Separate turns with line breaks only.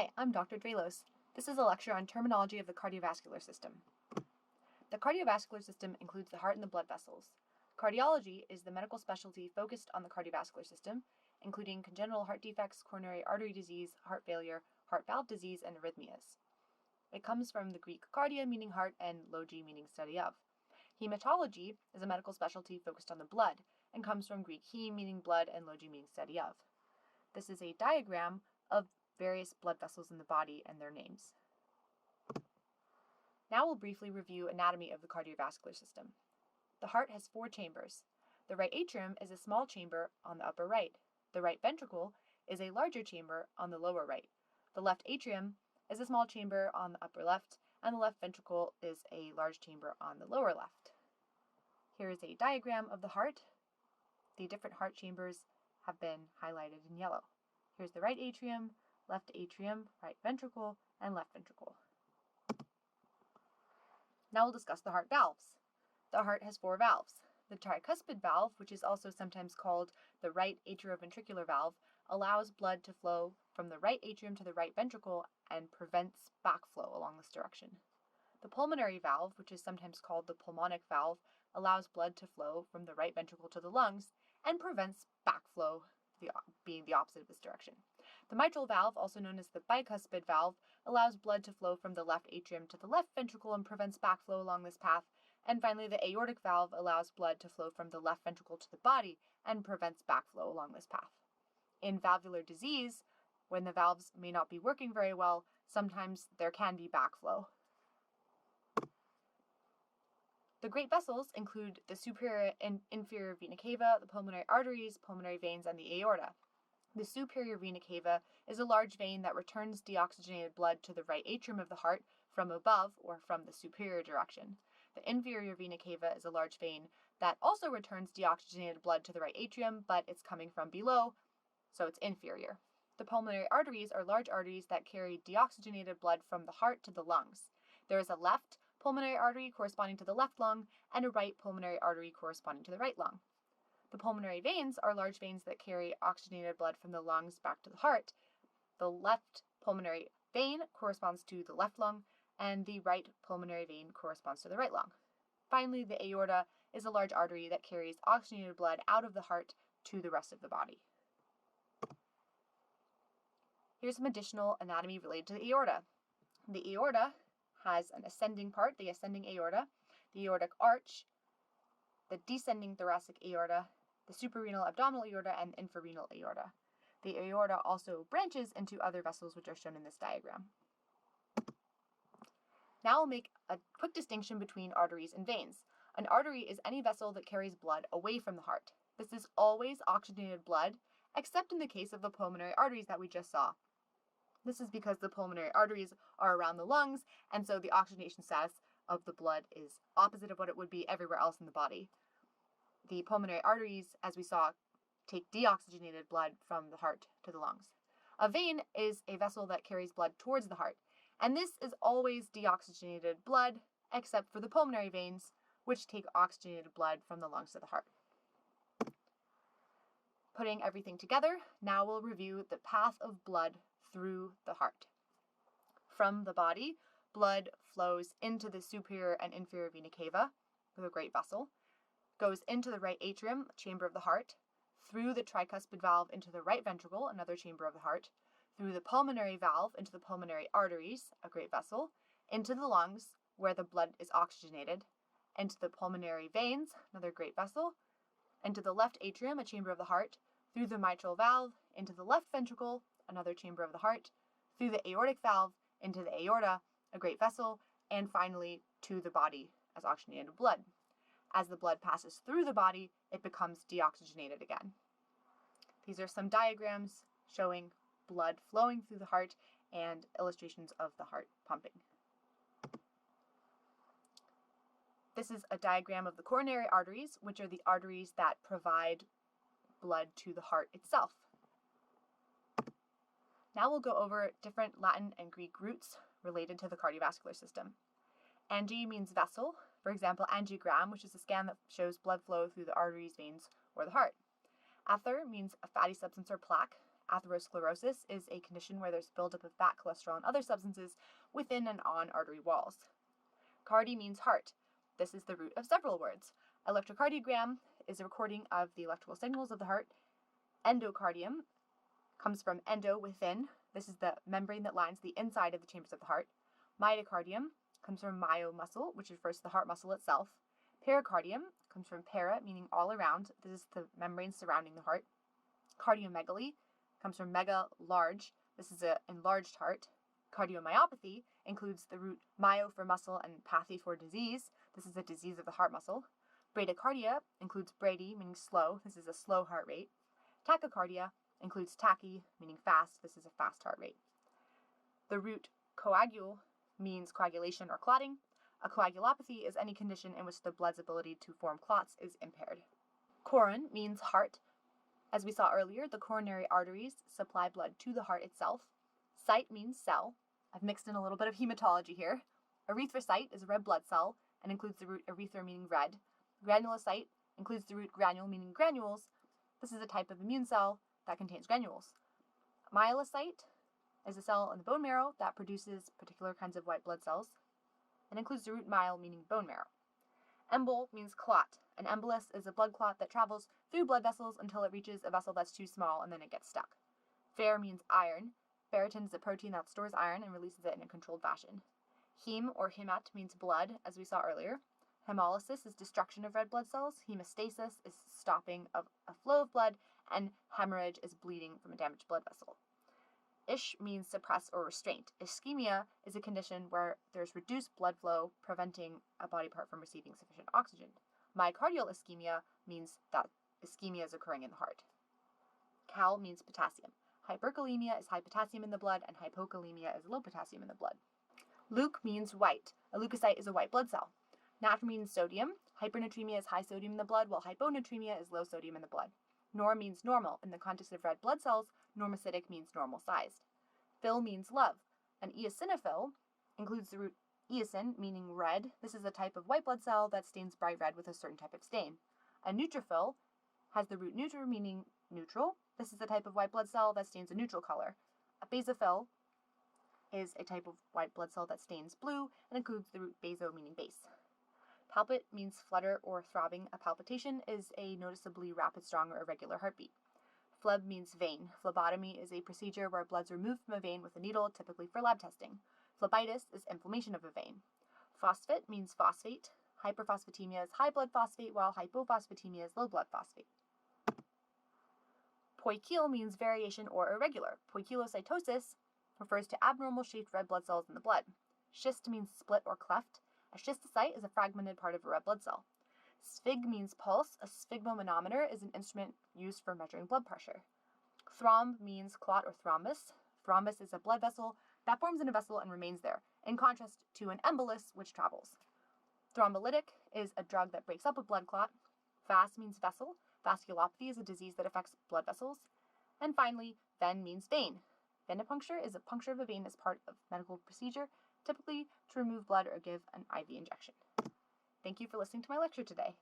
Hi, I'm Dr. Drelos. This is a lecture on terminology of the cardiovascular system. The cardiovascular system includes the heart and the blood vessels. Cardiology is the medical specialty focused on the cardiovascular system, including congenital heart defects, coronary artery disease, heart failure, heart valve disease, and arrhythmias. It comes from the Greek cardia, meaning heart, and logi, meaning study of. Hematology is a medical specialty focused on the blood, and comes from Greek heme, meaning blood, and logi, meaning study of. This is a diagram of various blood vessels in the body and their names. Now we'll briefly review anatomy of the cardiovascular system. The heart has 4 chambers. The right atrium is a small chamber on the upper right. The right ventricle is a larger chamber on the lower right. The left atrium is a small chamber on the upper left, and the left ventricle is a large chamber on the lower left. Here is a diagram of the heart. The different heart chambers have been highlighted in yellow. Here's the right atrium, right ventricle, and left ventricle. Now we'll discuss the heart valves. The heart has 4 valves. The tricuspid valve, which is also sometimes called the right atrioventricular valve, allows blood to flow from the right atrium to the right ventricle and prevents backflow along this direction. The pulmonary valve, which is sometimes called the pulmonic valve, allows blood to flow from the right ventricle to the lungs and prevents backflow, being the opposite of this direction. The mitral valve, also known as the bicuspid valve, allows blood to flow from the left atrium to the left ventricle and prevents backflow along this path. And finally, the aortic valve allows blood to flow from the left ventricle to the body and prevents backflow along this path. In valvular disease, when the valves may not be working very well, sometimes there can be backflow. The great vessels include the superior and inferior vena cava, the pulmonary arteries, pulmonary veins, and the aorta. The superior vena cava is a large vein that returns deoxygenated blood to the right atrium of the heart from above or from the superior direction. The inferior vena cava is a large vein that also returns deoxygenated blood to the right atrium, but it's coming from below, so it's inferior. The pulmonary arteries are large arteries that carry deoxygenated blood from the heart to the lungs. There is a left pulmonary artery corresponding to the left lung and a right pulmonary artery corresponding to the right lung. The pulmonary veins are large veins that carry oxygenated blood from the lungs back to the heart. The left pulmonary vein corresponds to the left lung, and the right pulmonary vein corresponds to the right lung. Finally, the aorta is a large artery that carries oxygenated blood out of the heart to the rest of the body. Here's some additional anatomy related to the aorta. The aorta has an ascending part, the ascending aorta, the aortic arch, the descending thoracic aorta, the suprarenal abdominal aorta, and infrarenal aorta. The aorta also branches into other vessels which are shown in this diagram. Now we'll make a quick distinction between arteries and veins. An artery is any vessel that carries blood away from the heart. This is always oxygenated blood, except in the case of the pulmonary arteries that we just saw. This is because the pulmonary arteries are around the lungs, and so the oxygenation status of the blood is opposite of what it would be everywhere else in the body. The pulmonary arteries, as we saw, take deoxygenated blood from the heart to the lungs. A vein is a vessel that carries blood towards the heart, and this is always deoxygenated blood, except for the pulmonary veins, which take oxygenated blood from the lungs to the heart. Putting everything together, now we'll review the path of blood through the heart. From the body, blood flows into the superior and inferior vena cava, the great vessel, goes into the right atrium, chamber of the heart, through the tricuspid valve into the right ventricle, another chamber of the heart, through the pulmonary valve into the pulmonary arteries, a great vessel, into the lungs, where the blood is oxygenated, into the pulmonary veins, another great vessel, into the left atrium, a chamber of the heart, through the mitral valve, into the left ventricle, another chamber of the heart, through the aortic valve, into the aorta, a great vessel, and finally to the body as oxygenated blood. As the blood passes through the body, it becomes deoxygenated again. These are some diagrams showing blood flowing through the heart and illustrations of the heart pumping. This is a diagram of the coronary arteries, which are the arteries that provide blood to the heart itself. Now we'll go over different Latin and Greek roots related to the cardiovascular system. Angi means vessel, for example, angiogram, which is a scan that shows blood flow through the arteries, veins, or the heart. Ather means a fatty substance or plaque. Atherosclerosis is a condition where there's buildup of fat, cholesterol, and other substances within and on artery walls. Cardi means heart. This is the root of several words. Electrocardiogram is a recording of the electrical signals of the heart. Endocardium comes from endo, within. This is the membrane that lines the inside of the chambers of the heart. Myocardium comes from myomuscle, which refers to the heart muscle itself. Pericardium comes from para, meaning all around. This is the membrane surrounding the heart. Cardiomegaly comes from mega, large. This is an enlarged heart. Cardiomyopathy includes the root myo for muscle and pathy for disease. This is a disease of the heart muscle. Bradycardia includes brady, meaning slow. This is a slow heart rate. Tachycardia includes tachy, meaning fast. This is a fast heart rate. The root coagule means coagulation or clotting. A coagulopathy is any condition in which the blood's ability to form clots is impaired. Coron means heart. As we saw earlier, the coronary arteries supply blood to the heart itself. Cyte means cell. I've mixed in a little bit of hematology here. Erythrocyte is a red blood cell and includes the root erythra, meaning red. Granulocyte includes the root granule, meaning granules. This is a type of immune cell that contains granules. Myelocyte is a cell in the bone marrow that produces particular kinds of white blood cells. It includes the root myel, meaning bone marrow. Embol means clot. An embolus is a blood clot that travels through blood vessels until it reaches a vessel that's too small and then it gets stuck. Fer means iron. Ferritin is a protein that stores iron and releases it in a controlled fashion. Heme or hemat means blood, as we saw earlier. Hemolysis is destruction of red blood cells. Hemostasis is stopping of a flow of blood, and hemorrhage is bleeding from a damaged blood vessel. Isch means suppress or restraint. Ischemia is a condition where there's reduced blood flow, preventing a body part from receiving sufficient oxygen. Myocardial ischemia means that ischemia is occurring in the heart. Cal means potassium. Hyperkalemia is high potassium in the blood, and hypokalemia is low potassium in the blood. Leuc means white. A leukocyte is a white blood cell. Nat means sodium. Hypernatremia is high sodium in the blood, while hyponatremia is low sodium in the blood. Nor means normal. In the context of red blood cells, normocytic means normal sized. Phil means love. An eosinophil includes the root eosin, meaning red. This is a type of white blood cell that stains bright red with a certain type of stain. A neutrophil has the root neuter, meaning neutral. This is a type of white blood cell that stains a neutral color. A basophil is a type of white blood cell that stains blue and includes the root baso, meaning base. Palpit means flutter or throbbing. A palpitation is a noticeably rapid, strong, or irregular heartbeat. Phleb means vein. Phlebotomy is a procedure where blood's removed from a vein with a needle, typically for lab testing. Phlebitis is inflammation of a vein. Phosphate means phosphate. Hyperphosphatemia is high blood phosphate, while hypophosphatemia is low blood phosphate. Poikile means variation or irregular. Poikilocytosis refers to abnormal shaped red blood cells in the blood. Schist means split or cleft. A schistocyte is a fragmented part of a red blood cell. Sphig means pulse. A sphygmomanometer is an instrument used for measuring blood pressure. Thromb means clot or thrombus. Thrombus is a blood vessel that forms in a vessel and remains there, in contrast to an embolus, which travels. Thrombolytic is a drug that breaks up a blood clot. Vas means vessel. Vasculopathy is a disease that affects blood vessels. And finally, ven means vein. Venipuncture is a puncture of a vein as part of medical procedure, typically to remove blood or give an IV injection. Thank you for listening to my lecture today.